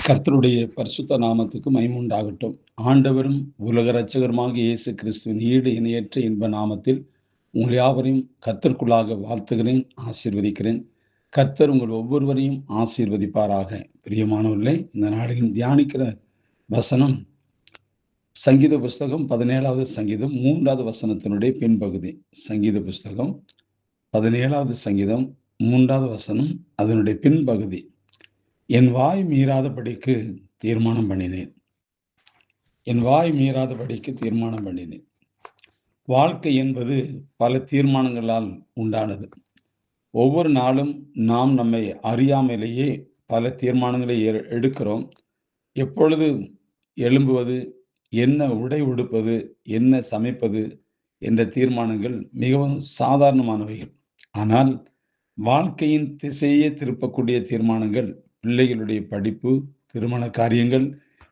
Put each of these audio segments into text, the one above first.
கர்த்தருடைய பரிசுத்த நாமத்துக்கு மகிமை உண்டாகட்டும். ஆண்டவரும் உலக இரட்சகருமாகிய இயேசு கிறிஸ்துவின் ஈடு இணையற்ற இன்ப நாமத்தில் உங்கள் யாவரையும் கர்த்தருக்குள்ளாக வாழ்த்துகிறேன், ஆசீர்வதிக்கிறேன். கர்த்தர் உங்கள் ஒவ்வொருவரையும் ஆசீர்வதிப்பாராக. பிரியமானவர்களே, இந்த நாளிலும் தியானிக்கிற வசனம் சங்கீத புஸ்தகம் 17வது சங்கீதம் 3வது வசனத்தினுடைய பின்பகுதி. சங்கீத புஸ்தகம் 17வது சங்கீதம் 3வது வசனம் அதனுடைய பின்பகுதி. என் வாய் மீறாதபடிக்கு தீர்மானம் பண்ணினேன். என் வாய் மீறாதபடிக்கு தீர்மானம் பண்ணினேன். வாழ்க்கை என்பது பல தீர்மானங்களால் உண்டானது. ஒவ்வொரு நாளும் நாம் நம்மை அறியாமலேயே பல தீர்மானங்களை எடுக்கிறோம். எப்பொழுது எழும்புவது, என்ன உடை உடுப்பது, என்ன சமைப்பது என்ற தீர்மானங்கள் மிகவும் சாதாரணமானவைகள். ஆனால் வாழ்க்கையின் திசையே திருப்பக்கூடிய தீர்மானங்கள் பிள்ளைகளுடைய படிப்பு, திருமண காரியங்கள்,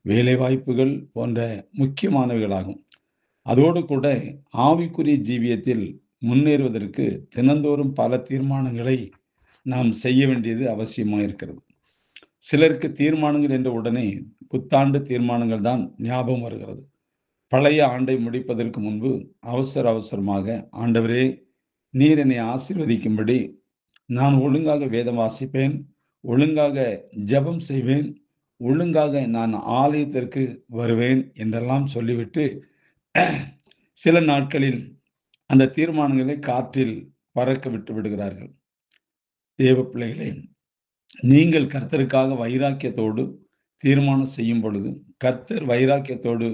வேலை வாய்ப்புகள் போன்ற முக்கியமானவைகளாகும். அதோடு கூட ஆவிக்குரிய ஜீவியத்தில் முன்னேறுவதற்கு தினந்தோறும் பல தீர்மானங்களை நாம் செய்ய வேண்டியது அவசியமாக இருக்கிறது. சிலருக்கு தீர்மானங்கள் என்ற உடனே புத்தாண்டு தீர்மானங்கள் தான் ஞாபகம் வருகிறது. பழைய ஆண்டை முடிப்பதற்கு முன்பு அவசரமாக, ஆண்டவரே, நீர் என்னை ஆசீர்வதிக்கும்படி நான் ஒழுங்காக வேதம் வாசிப்பேன், ஒழுங்காக ஜெபம் செய்வேன், ஒழுங்காக நான் ஆலயத்திற்கு வருவேன் என்றெல்லாம் சொல்லிவிட்டு சில நாட்களில் அந்த தீர்மானங்களை காற்றில் பறக்க விட்டு விடுகிறார்கள். தேவ பிள்ளைகளே, நீங்கள் கர்த்தருக்காக வைராக்கியத்தோடு தீர்மானம் செய்யும் பொழுது கர்த்தர் வைராக்கியத்தோடு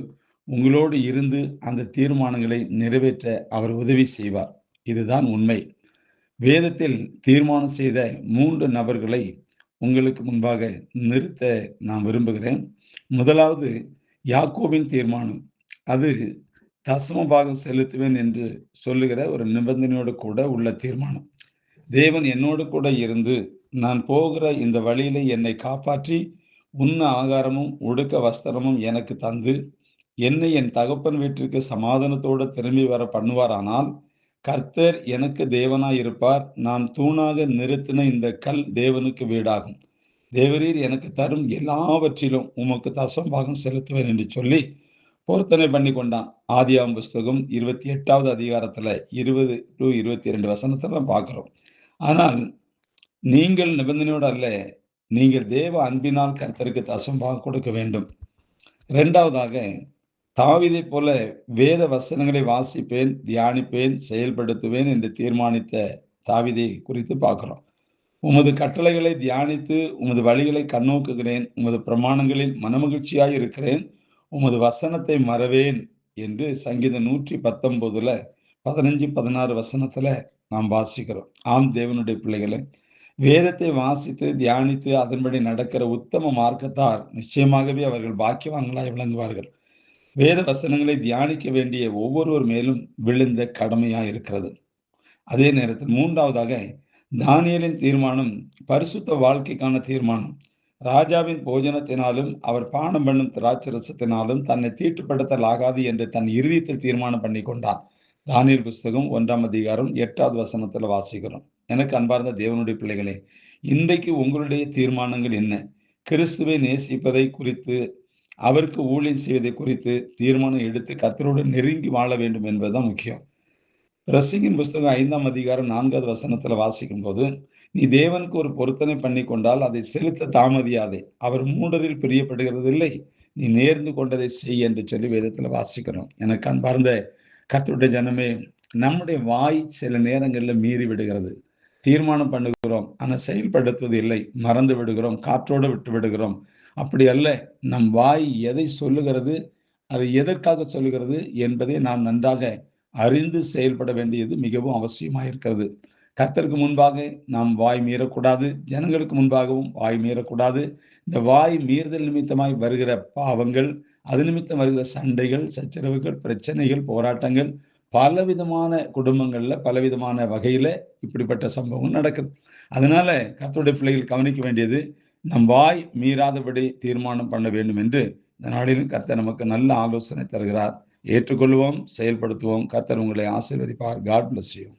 உங்களோடு இருந்து அந்த தீர்மானங்களை நிறைவேற்ற அவர் உதவி செய்வார். இதுதான் உண்மை. வேதத்தில் தீர்மானம் செய்த 3 நபர்களை உங்களுக்கு முன்பாக நிறுத்த நான் விரும்புகிறேன். முதலாவது யாக்கோபின் தீர்மானம். அது தசமபாகம் செலுத்துவேன் என்று சொல்லுகிற ஒரு நிபந்தனையோடு கூட உள்ள தீர்மானம். தேவன் என்னோடு கூட இருந்து நான் போகிற இந்த வழியில என்னை காப்பாற்றி உண்ண ஆகாரமும் உடுக்க வஸ்திரமும் எனக்கு தந்து என்னை என் தகப்பன் வீட்டிற்கு சமாதானத்தோடு திரும்பி வர பண்ணுவாரானால் கர்த்தர் எனக்கு தேவனாய் இருப்பார். நான் தூணாக நிறுத்தின இந்த கல் தேவனுக்கு வீடாகும். தேவரீர் எனக்கு தரும் எல்லாவற்றிலும் உமக்கு தசமபாகம் செலுத்துவேன் என்று சொல்லி பொருத்தனை பண்ணி கொண்டான். ஆதியாகமம் புஸ்தகம் 28வது அதிகாரத்துல 20 to 22 வசனத்துல பார்க்கிறோம். ஆனால் நீங்கள் நிபந்தனையோடு அல்ல, நீங்கள் தேவ அன்பினால் கர்த்தருக்கு தசமபாகம் கொடுக்க வேண்டும். இரண்டாவதாக, தாவீதை போல வேத வசனங்களை வாசிப்பேன், தியானிப்பேன், செயல்படுத்துவேன் என்று தீர்மானித்த தாவீதை குறித்து பார்க்கிறோம். உமது கட்டளைகளை தியானித்து உமது வழிகளை கண்ணோக்குகிறேன், உமது பிரமாணங்களில் மனமகிழ்ச்சியாய் இருக்கிறேன், உமது வசனத்தை மறவேன் என்று சங்கீதம் 119 15, 16 வசனத்துல நாம் வாசிக்கிறோம். ஆம் தேவனுடைய பிள்ளைகளை, வேதத்தை வாசித்து தியானித்து அதன்படி நடக்கிற உத்தம மார்க்கத்தார் நிச்சயமாகவே அவர்கள் பாக்கியவான்களாய் விளங்குவார்கள். வேத வசனங்களை தியானிக்க வேண்டிய ஒவ்வொருவர் மேலும் விழுந்த கடமையா இருக்கிறது. அதே நேரத்தில் மூன்றாவதாக தானியேலின் தீர்மானம் பரிசுத்த வாழ்க்கைக்கான தீர்மானம். ராஜாவின் போஜனத்தினாலும் அவர் பானம் பண்ணும் திராட்சரசத்தினாலும் தன்னை தீட்டுப்படுத்தலாகாது என்று தன் இருதயத்தில் தீர்மானம் பண்ணி கொண்டான். தானியேல் புஸ்தகம் 1ஆம் அதிகாரம் 8வது வசனத்துல வாசிக்கிறோம். எனக்கு அன்பார்ந்த தேவனுடைய பிள்ளைகளே, இன்றைக்கு உங்களுடைய தீர்மானங்கள் என்ன? கிறிஸ்துவை நேசிப்பதை குறித்து, அவருக்கு ஊழியம் செய்வதை குறித்து தீர்மானம் எடுத்து கர்த்தரோடு நெருங்கி வாழ வேண்டும் என்பதுதான் முக்கியம். பிரசங்கின் புஸ்தகம் 5ஆம் அதிகாரம் 4வது வசனத்துல வாசிக்கும் போது, நீ தேவனுக்கு ஒரு பொருத்தனை பண்ணி கொண்டால் அதை செலுத்த தாமதியாதே, அவர் மூடரில் பிரியப்படுகிறது இல்லை, நீ நேர்ந்து கொண்டதை செய் என்று சொல்லி வேதத்துல வாசிக்கிறோம். எனக்கு அன்பார்ந்த கர்த்தருடைய ஜனமே, நம்முடைய வாய் சில நேரங்கள்ல மீறி விடுகிறது. தீர்மானம் பண்ணுகிறோம், ஆனால் செயல்படுத்துவது இல்லை, மறந்து விடுகிறோம், காற்றோடு விட்டு விடுகிறோம். அப்படி அல்ல. நம் வாய் எதை சொல்லுகிறது, அது எதற்காக சொல்லுகிறது என்பதை நாம் நன்றாக அறிந்து செயல்பட வேண்டியது மிகவும் அவசியமாயிருக்கிறது. கர்த்தருக்கு முன்பாக நாம் வாய் மீறக்கூடாது, ஜனங்களுக்கு முன்பாகவும் வாய் மீறக்கூடாது. இந்த வாய் மீறுதல் நிமித்தமாய் வருகிற பாவங்கள், அது நிமித்தம் வருகிற சண்டைகள், சச்சரவுகள், பிரச்சனைகள், போராட்டங்கள், பலவிதமான குடும்பங்கள்ல பலவிதமான வகையில இப்படிப்பட்ட சம்பவம் நடக்குது. அதனால கர்த்தருடைய பிள்ளைகள் கவனிக்க வேண்டியது, நம் வாய் மீறாதபடி தீர்மானம் பண்ண வேண்டும் என்று இந்த நாளிலும் கர்த்தர் நமக்கு நல்ல ஆலோசனை தருகிறார். ஏற்றுக்கொள்வோம், செயல்படுத்துவோம். கர்த்தர் உங்களை ஆசீர்வதிப்பார். God bless you.